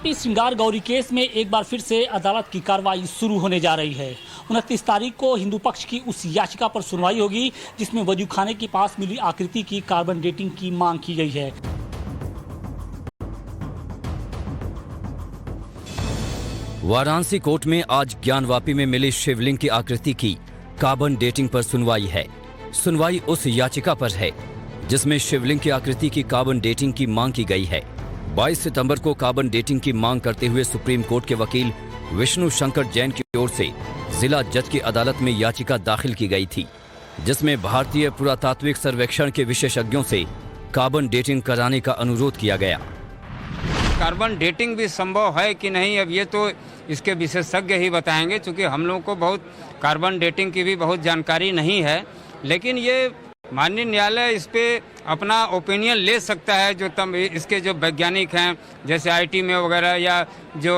ज्ञानवापी श्रृंगार गौरी केस में एक बार फिर से अदालत की कार्रवाई शुरू होने जा रही है। 29 तारीख को हिंदू पक्ष की उस याचिका पर सुनवाई होगी जिसमें वजूखाने के पास मिली आकृति की कार्बन डेटिंग की मांग की गई है। वाराणसी कोर्ट में आज ज्ञानवापी में मिली शिवलिंग की आकृति की कार्बन डेटिंग पर सुनवाई है। सुनवाई उस याचिका पर है जिसमें शिवलिंग की आकृति की कार्बन डेटिंग की मांग की गई है। 22 सितंबर को कार्बन डेटिंग की मांग करते हुए सुप्रीम कोर्ट के वकील विष्णु शंकर जैन की ओर से जिला जज की अदालत में याचिका दाखिल की गई थी, जिसमें भारतीय पुरातात्विक सर्वेक्षण के विशेषज्ञों से कार्बन डेटिंग कराने का अनुरोध किया गया। कार्बन डेटिंग भी संभव है कि नहीं, अब ये तो इसके विशेषज्ञ ही बताएंगे, क्योंकि हम लोगों को बहुत कार्बन डेटिंग की भी बहुत जानकारी नहीं है। लेकिन ये माननीय न्यायालय इस पे अपना ओपिनियन ले सकता है। जो इसके जो वैज्ञानिक हैं, जैसे आईटी में वगैरह, या जो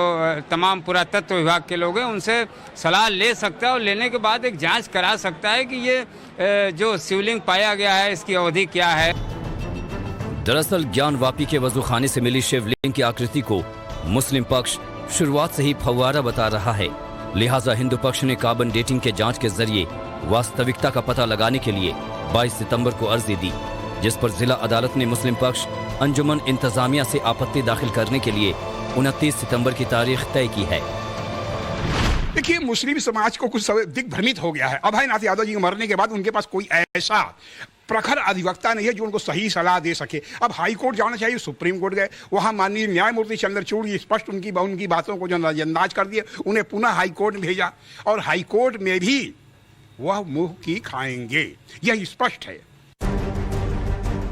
तमाम पुरातत्व विभाग के लोग हैं, उनसे सलाह ले सकता है और लेने के बाद एक जांच करा सकता है कि ये जो शिवलिंग पाया गया है इसकी अवधि क्या है। दरअसल ज्ञानवापी के वजूखाने से मिली शिवलिंग की आकृति को मुस्लिम पक्ष शुरुआत से ही फव्वारा बता रहा है। लिहाजा हिंदू पक्ष ने कार्बन डेटिंग के जांच के जरिए वास्तविकता का पता लगाने के लिए 22 सितंबर को अर्जी दी, जिस पर जिला अदालत ने मुस्लिम पक्ष अंजुमन इंतजामिया से आपत्ति दाखिल करने के लिए 29 सितंबर की तारीख तय की है। देखिए, मुस्लिम समाज को कुछ दिग्भ्रमित हो गया है। अभयनाथ यादव जी के मरने के बाद उनके पास कोई ऐसा प्रखर अधिवक्ता नहीं है जो उनको सही सलाह दे सके। अब हाई कोर्ट जाना चाहिए, सुप्रीम कोर्ट गए, वहां माननीय न्यायमूर्ति चंद्रचूड़ स्पष्ट उनकी बातों को जो नजरअंदाज कर दिए, उन्हें पुनः हाई कोर्ट में भेजा और हाई कोर्ट में भी वह मुंह की खाएंगे, यह स्पष्ट है।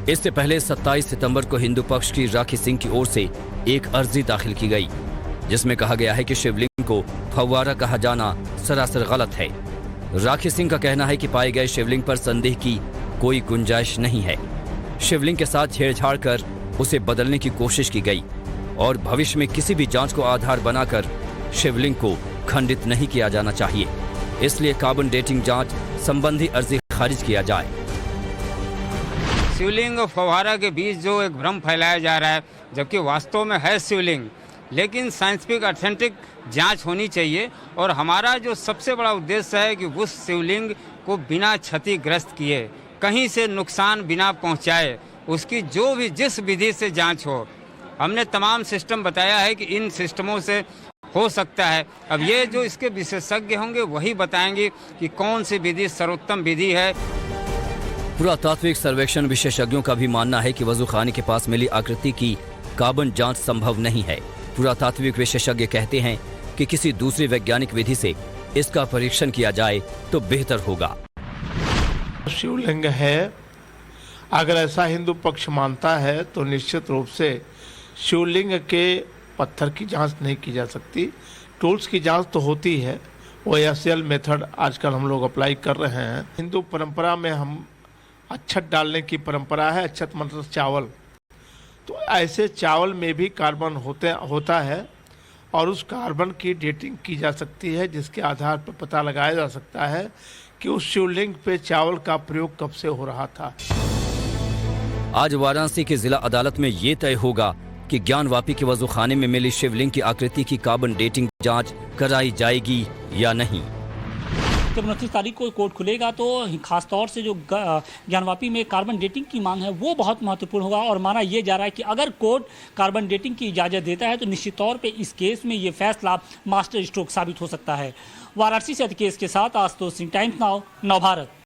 इससे पहले 27 सितंबर को हिंदू पक्ष की राखी सिंह की ओर से एक अर्जी दाखिल की गई, जिसमें कहा गया है कि शिवलिंग को फव्वारा कहा जाना सरासर गलत है। राखी सिंह का कहना है कि पाए गए शिवलिंग पर संदेह की कोई गुंजाइश नहीं है। शिवलिंग के साथ छेड़छाड़ कर उसे बदलने की कोशिश की गई और भविष्य में किसी भी जांच को आधार बनाकर शिवलिंग को खंडित नहीं किया जाना चाहिए। इसलिए कार्बन डेटिंग जांच संबंधी अर्जी खारिज किया जाए। शिवलिंग और फव्वारा के बीच जो एक भ्रम फैलाया जा रहा है, जबकि वास्तव में है शिवलिंग, लेकिन साइंटिफिक ऑथेंटिक जांच होनी चाहिए। और हमारा जो सबसे बड़ा उद्देश्य है कि उस शिवलिंग को बिना क्षतिग्रस्त किए, कहीं से नुकसान बिना पहुंचाए, उसकी जो भी जिस विधि से जांच हो, हमने तमाम सिस्टम बताया है कि इन सिस्टमों से हो सकता है। अब ये जो इसके विशेषज्ञ होंगे वही बताएंगे कि कौन सी विधि सर्वोत्तम विधि है। पुरातात्विक सर्वेक्षण विशेषज्ञों का भी मानना है कि वजूखाने के पास मिली आकृति की कार्बन जांच संभव नहीं है। पुरातात्विक विशेषज्ञ कहते हैं कि किसी दूसरी वैज्ञानिक विधि से इसका परीक्षण किया जाए तो बेहतर होगा। शिवलिंग है, अगर ऐसा हिंदू पक्ष मानता है तो निश्चित रूप से शिवलिंग के पत्थर की जांच नहीं की जा सकती। टूल्स की जांच तो होती है, वो एसियल मेथड आजकल हम लोग अप्लाई कर रहे हैं। हिंदू परंपरा में हम अक्षत डालने की परंपरा है, अक्षत मतलब चावल, तो ऐसे चावल में भी कार्बन होता है और उस कार्बन की डेटिंग की जा सकती है, जिसके आधार पर पता लगाया जा सकता है कि उस शिवलिंग पे चावल का प्रयोग कब से हो रहा था। आज वाराणसी की जिला अदालत में ये तय होगा कि ज्ञानवापी के वजूखाने में मिली शिवलिंग की आकृति की कार्बन डेटिंग जांच कराई जाएगी या नहीं। जब 29 तारीख को कोर्ट खुलेगा तो खासतौर से जो ज्ञानवापी में कार्बन डेटिंग की मांग है वो बहुत महत्वपूर्ण होगा। और माना यह जा रहा है कि अगर कोर्ट कार्बन डेटिंग की इजाज़त देता है तो निश्चित तौर पे इस केस में ये फैसला मास्टर स्ट्रोक साबित हो सकता है। वाराणसी से अधिकेश के साथ आशुतोष सिंह, टाइम्स नाउ, नवभारत।